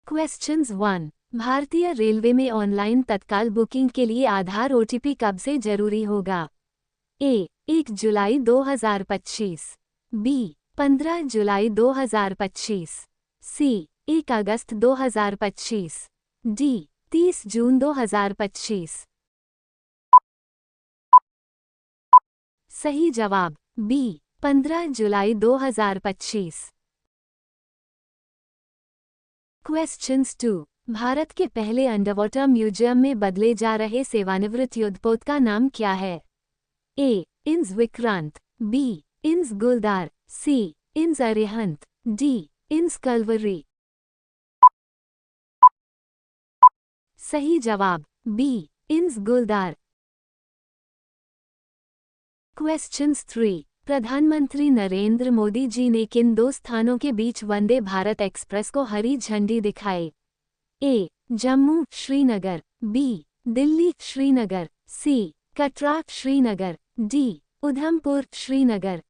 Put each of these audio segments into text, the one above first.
Questions 1। भारतीय railway में online तत्काल बुकिंग के लिए आधार ओटीपी कब से जरूरी होगा? ए 1 जुलाई 2025, बी 15 जुलाई 2025, सी 1 अगस्त 2025, डी 30 जून 2025। सही जवाब बी 15 जुलाई 2025। क्वेश्चंस 2। भारत के पहले अंडरवाटर म्यूजियम में बदले जा रहे सेवानिवृत्त युद्धपोत का नाम क्या है? ए इंस विक्रांत, बी इंस गुलदार, सी इंस अरिहंत, डी इंस कल्वरी। सही जवाब बी इंस गुलदार। क्वेश्चंस 3। प्रधानमंत्री नरेंद्र मोदी जी ने किन दो स्थानों के बीच वंदे भारत एक्सप्रेस को हरी झंडी दिखाई? ए जम्मू श्रीनगर, बी दिल्ली श्रीनगर, सी कटरा श्रीनगर, डी उधमपुर श्रीनगर।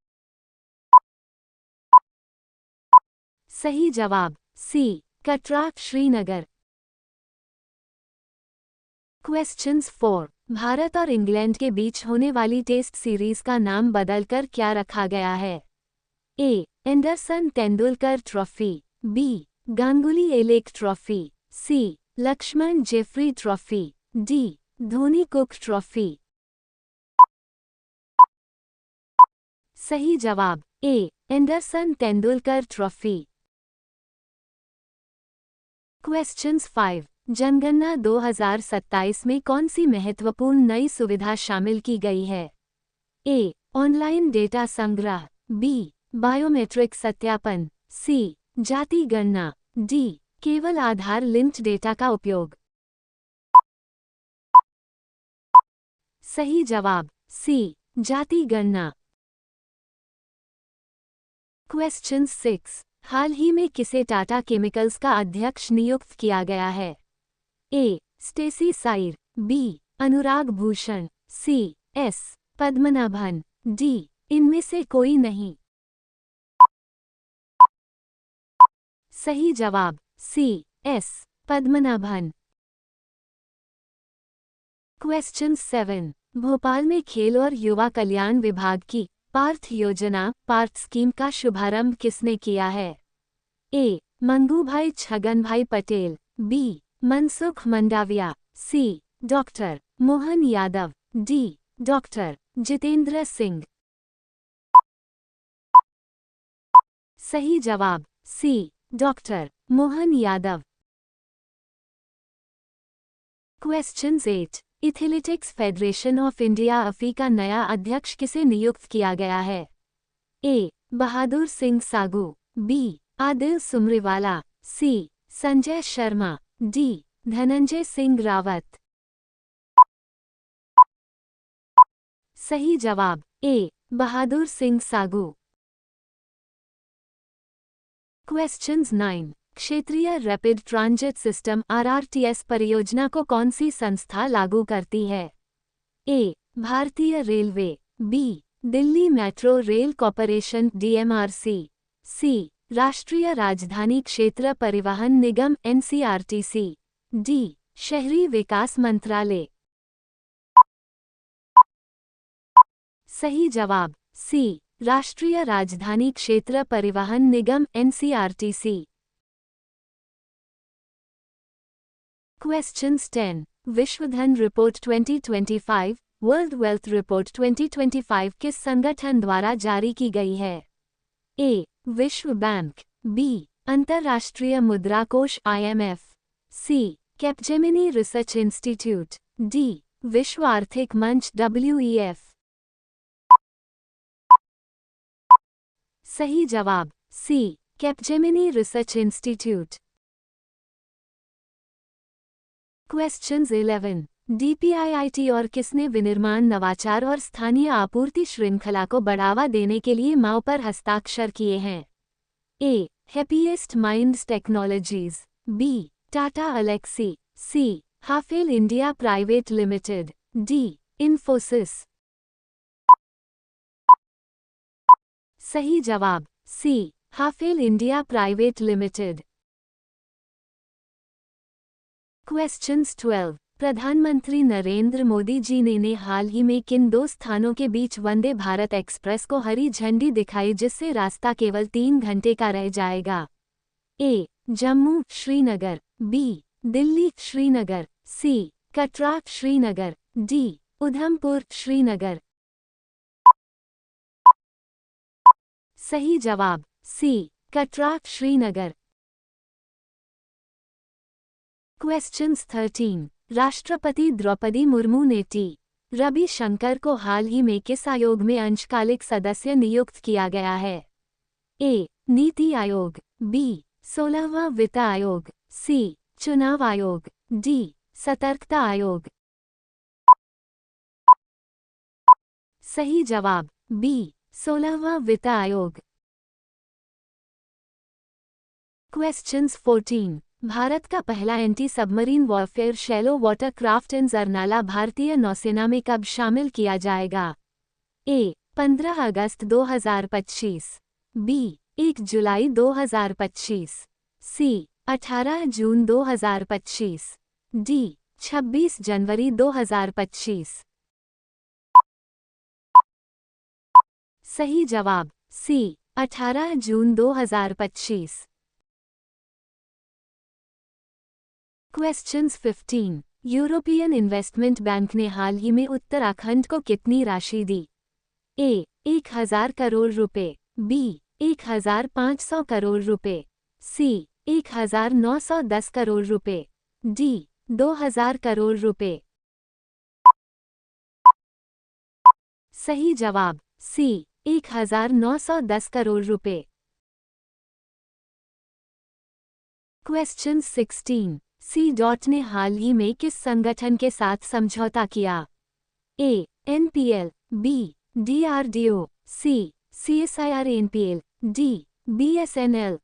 सही जवाब सी कटरा श्रीनगर। क्वेश्चंस 4। भारत और इंग्लैंड के बीच होने वाली टेस्ट सीरीज का नाम बदलकर क्या रखा गया है? A Anderson Tendulkar trophy, B Ganguly Alec trophy, C Laxman Geoffrey trophy, D Dhoni Cook trophy. सही जवाब A Anderson Tendulkar trophy. Questions 5। जनगणना 2027 में कौन सी महत्वपूर्ण नई सुविधा शामिल की गई है? ए ऑनलाइन डेटा संग्रह, बी बायोमेट्रिक सत्यापन, सी जाति गणना, डी केवल आधार लिंक्ड डेटा का उपयोग। सही जवाब सी जाति गणना। क्वेश्चन 6। हाल ही में किसे टाटा केमिकल्स का अध्यक्ष नियुक्त किया गया है? A Stacey Sayer, B Anurag Bhushan, C S Padmanabhan, D इनमें से कोई नहीं। सही जवाब C S Padmanabhan. Question 7। Bhopal में खेल और युवा कल्याण विभाग की पार्थ योजना पार्थ स्कीम का शुभारंभ किसने किया है? A Mangubhai Chhaganbhai Patel, B Mansukh Mandaviya, C doctor Mohan Yadav, D doctor Jitendra Singh. सही जवाब C doctor Mohan Yadav. Question 8। Athletics federation of India AFI का नया अध्यक्ष किसे नियुक्त किया गया है? A Bahadur Singh Sagoo, B Adille Sumariwalla, C Sanjay Sharma, D Dhananjay Singh Rawat. सही जवाब ए बहादुर सिंह सागू। क्वेश्चंस 9। क्षेत्रीय रैपिड ट्रांजिट सिस्टम आरआरटीएस परियोजना को कौन सी संस्था लागू करती है? ए भारतीय railway, B Delhi metro rail corporation DMRC, C राष्ट्रीय राजधानी क्षेत्र परिवहन निगम एनसीआरटीसी, डी शहरी विकास मंत्रालय। सही जवाब सी राष्ट्रीय राजधानी क्षेत्र परिवहन निगम एनसीआरटीसी। क्वेश्चंस 10। विश्व धन रिपोर्ट 2025 वर्ल्ड वेल्थ रिपोर्ट 2025 किस संगठन द्वारा जारी की गई है? ए विश्व बैंक, बी अंतर्राष्ट्रीय मुद्रा कोष IMF, C Capgemini research institute, D विश्व आर्थिक मंच WEF। सही जवाब C Capgemini research institute. Questions 11। DPIIT और किसने विनिर्माण नवाचार और स्थानीय आपूर्ति श्रृंखला को बढ़ावा देने के लिए माओ पर हस्ताक्षर किए हैं? A happiest minds technologies, B Tata Elxsi, C Hafele India private limited, D Infosys. सही जवाब C Hafele India private limited. Questions 12। प्रधानमंत्री नरेंद्र मोदी जी ने हाल ही में किन 2 स्थानों के बीच वंदे भारत एक्सप्रेस को हरी झंडी दिखाई जिससे रास्ता केवल 3 घंटे का रह जाएगा? ए. जम्मू श्रीनगर, बी. दिल्ली श्रीनगर, सी. कटरा श्रीनगर, डी. उधमपुर श्रीनगर। सही जवाब सी. कटरा श्रीनगर। क्वेश्चंस 13। राष्ट्रपति द्रौपदी मुर्मू ने टी. रविशंकर को हाल ही में किस आयोग में अंशकालिक सदस्य नियुक्त किया गया है? ए. नीति आयोग, बी. 16वां वित्त आयोग, सी. चुनाव आयोग, डी. सतर्कता आयोग। सही जवाब बी. 16वां वित्त आयोग। क्वेश्चंस 14। भारत का पहला anti submarine warfare shallow water craft इंजरनाला भारतीय नौसेना में कब शामिल किया जाएगा? ए. 15 अगस्त 2025, बी. 1 जुलाई 2025, सी. 18 जून 2025, डी. 26 जनवरी 2025। सही जवाब सी. 18 जून 2025। क्वेश्चंस 15। यूरोपियन इन्वेस्टमेंट बैंक ने हाल ही में उत्तराखंड को कितनी राशि दी? ए. 1000 करोड़ रुपए, बी. 1500 करोड़ रुपए, सी. 1910 करोड़ रुपए, डी. 2000 करोड़ रुपए। सही जवाब सी. 1910 करोड़ रुपए। क्वेश्चन 16। सी डॉट ने हाल ही में किस संगठन के साथ समझौता किया? A. NPL, B. DRDO, C. CSIR NPL, D. BSNL.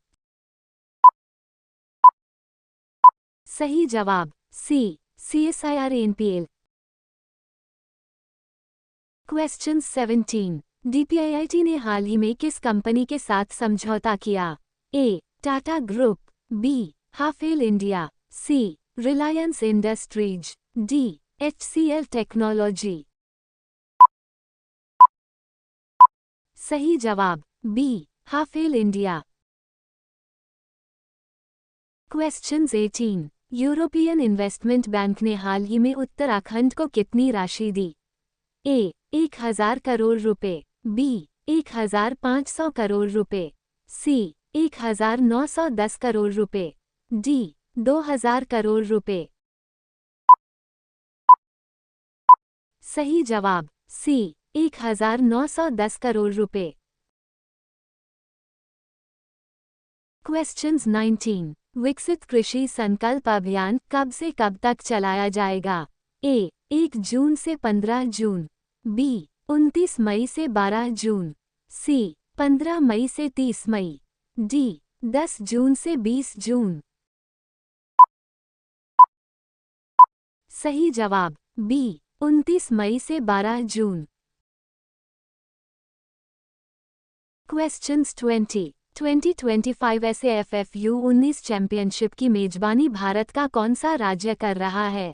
सही जवाब C. CSIR NPL. Question 17। DPIIT ने हाल ही में किस कंपनी के साथ समझौता किया? A. Tata group, B. Hafele India, C. Reliance industries, D. HCL technology. सही जवाब B. Hafele India. Questions 18। European investment bank ने हाल ही में उत्तराखंड को कितनी राशि दी? ए. 1000 करोड़ रुपए, बी. 1500 करोड़ रुपए, सी. 1910 करोड़ रुपए, डी. 2000 करोड़ रुपए। सही जवाब सी. 1910 करोड़ रुपए। क्वेश्चंस 19। विकसित कृषि संकल्प अभियान कब से कब तक चलाया जाएगा? ए. 1 जून से 15 जून, बी. 29 मई से 12 जून, सी. 15 मई से 30 मई, डी. 10 जून से 20 जून। सही जवाब बी. 29 मई से 12 जून। क्वेश्चंस 20। 2025 एसएएफएफ U19 चैंपियनशिप की मेजबानी भारत का कौन सा राज्य कर रहा है?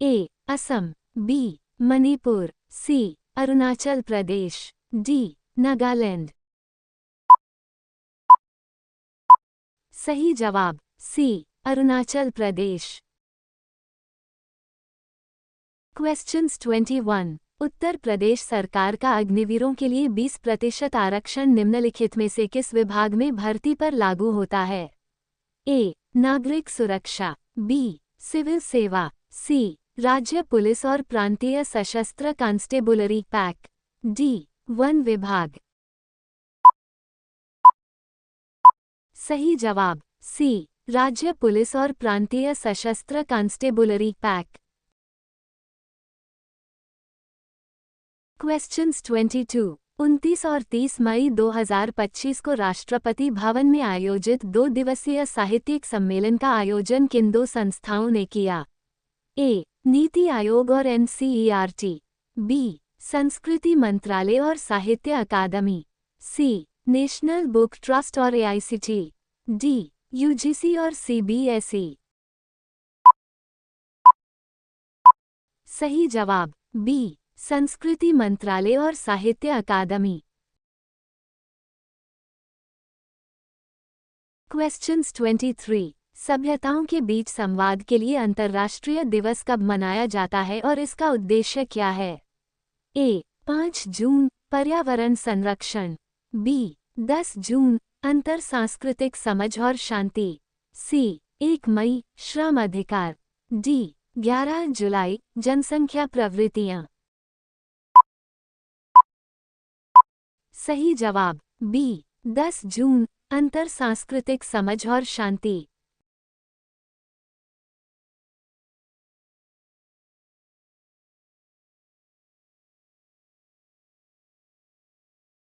ए. असम, बी. मणिपुर, सी. अरुणाचल प्रदेश, डी. नागालैंड। सही जवाब सी. अरुणाचल प्रदेश। क्वेश्चंस 21। उत्तर प्रदेश सरकार का अग्निवीरों के लिए 20% आरक्षण निम्नलिखित में से किस विभाग में भर्ती पर लागू होता है? ए. नागरिक सुरक्षा, बी. सिविल सेवा, सी. राज्य पुलिस और प्रांतीय सशस्त्र कांस्टेबुलरी पैक, डी. वन विभाग। सही जवाब सी. राज्य पुलिस और प्रांतीय सशस्त्र कांस्टेबुलरी पैक। क्वेश्चंस 22। 29 और 30 मई 2025 को राष्ट्रपति भवन में आयोजित 2 दिवसीय साहित्यिक सम्मेलन का आयोजन किन 2 संस्थाओं ने किया? ए. नीति आयोग और एनसीईआरटी, बी. संस्कृति मंत्रालय और साहित्य अकादमी, सी. नेशनल बुक ट्रस्ट और एआईसीटी, डी. यूजीसी और सीबीएसई। सही जवाब बी, संस्कृति मंत्रालय और साहित्य अकादमी। क्वेश्चंस 23। सभ्यताओं के बीच संवाद के लिए अंतर्राष्ट्रीय दिवस कब मनाया जाता है और इसका उद्देश्य क्या है? ए 5 जून पर्यावरण संरक्षण, बी 10 जून अंतर सांस्कृतिक समझ और शांति, सी 1 मई श्रम अधिकार, डी 11 जुलाई जनसंख्या प्रवृत्तियां। सही जवाब बी 10 जून अंतर सांस्कृतिक समझ और शांति।